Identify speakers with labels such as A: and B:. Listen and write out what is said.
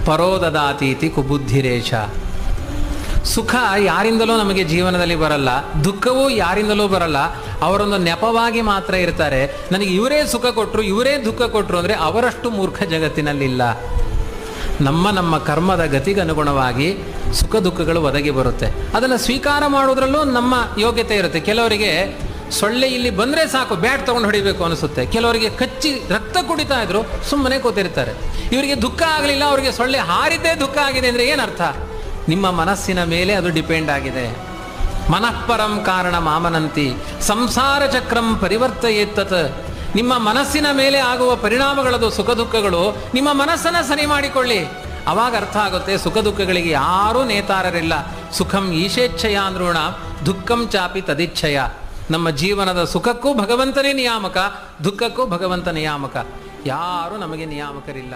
A: ಪರೋದದಾತೀತಿ ಕುಬುದ್ಧಿರೇಶ. ಸುಖ ಯಾರಿಂದಲೂ ನಮಗೆ ಜೀವನದಲ್ಲಿ ಬರಲ್ಲ, ದುಃಖವೂ ಯಾರಿಂದಲೂ ಬರಲ್ಲ. ಅವರೊಂದು ನೆಪವಾಗಿ ಮಾತ್ರ ಇರ್ತಾರೆ. ನನಗೆ ಇವರೇ ಸುಖ ಕೊಟ್ಟರು, ಇವರೇ ದುಃಖ ಕೊಟ್ಟರು ಅಂದರೆ ಅವರಷ್ಟು ಮೂರ್ಖ ಜಗತ್ತಿನಲ್ಲಿಲ್ಲ. ನಮ್ಮ ಕರ್ಮದ ಗತಿಗನುಗುಣವಾಗಿ ಸುಖ ದುಃಖಗಳು ಒದಗಿ ಬರುತ್ತೆ. ಅದನ್ನು ಸ್ವೀಕಾರ ಮಾಡೋದ್ರಲ್ಲೂ ನಮ್ಮ ಯೋಗ್ಯತೆ ಇರುತ್ತೆ. ಕೆಲವರಿಗೆ ಸೊಳ್ಳೆ ಇಲ್ಲಿ ಬಂದರೆ ಸಾಕು ಬ್ಯಾಟ್ ತೊಗೊಂಡು ಹೊಡಿಬೇಕು ಅನಿಸುತ್ತೆ. ಕೆಲವರಿಗೆ ಕಚ್ಚಿ ರಕ್ತ ಕುಡಿತಾ ಇದ್ರು ಸುಮ್ಮನೆ ಕೂತಿರ್ತಾರೆ. ಇವರಿಗೆ ದುಃಖ ಆಗಲಿಲ್ಲ, ಅವರಿಗೆ ಸೊಳ್ಳೆ ಹಾರಿದ್ದೇ ದುಃಖ ಆಗಿದೆ ಅಂದರೆ ಏನರ್ಥ? ನಿಮ್ಮ ಮನಸ್ಸಿನ ಮೇಲೆ ಅದು ಡಿಪೆಂಡ್ ಆಗಿದೆ. ಮನಃಪರಂ ಕಾರಣ ಮಾಮನಂತಿ ಸಂಸಾರ ಚಕ್ರಂ ಪರಿವರ್ತಯೇತ್ತತ್. ನಿಮ್ಮ ಮನಸ್ಸಿನ ಮೇಲೆ ಆಗುವ ಪರಿಣಾಮಗಳದು ಸುಖ ದುಃಖಗಳು. ನಿಮ್ಮ ಮನಸ್ಸನ್ನು ಸರಿ ಮಾಡಿಕೊಳ್ಳಿ, ಅವಾಗ ಅರ್ಥ ಆಗುತ್ತೆ ಸುಖ ದುಃಖಗಳಿಗೆ ಯಾರೂ ನೇತಾರರಿಲ್ಲ. ಸುಖಂ ಈಶೇಚ್ಛಯ ಅಂದ್ರೂಣ, ದುಃಖಂ ಚಾಪಿ ತದಿಚ್ಛಯ. ನಮ್ಮ ಜೀವನದ ಸುಖಕ್ಕೂ ಭಗವಂತನೇ ನಿಯಾಮಕ, ದುಃಖಕ್ಕೂ ಭಗವಂತ ನಿಯಾಮಕ. ಯಾರೂ ನಮಗೆ ನಿಯಾಮಕರಿಲ್ಲ.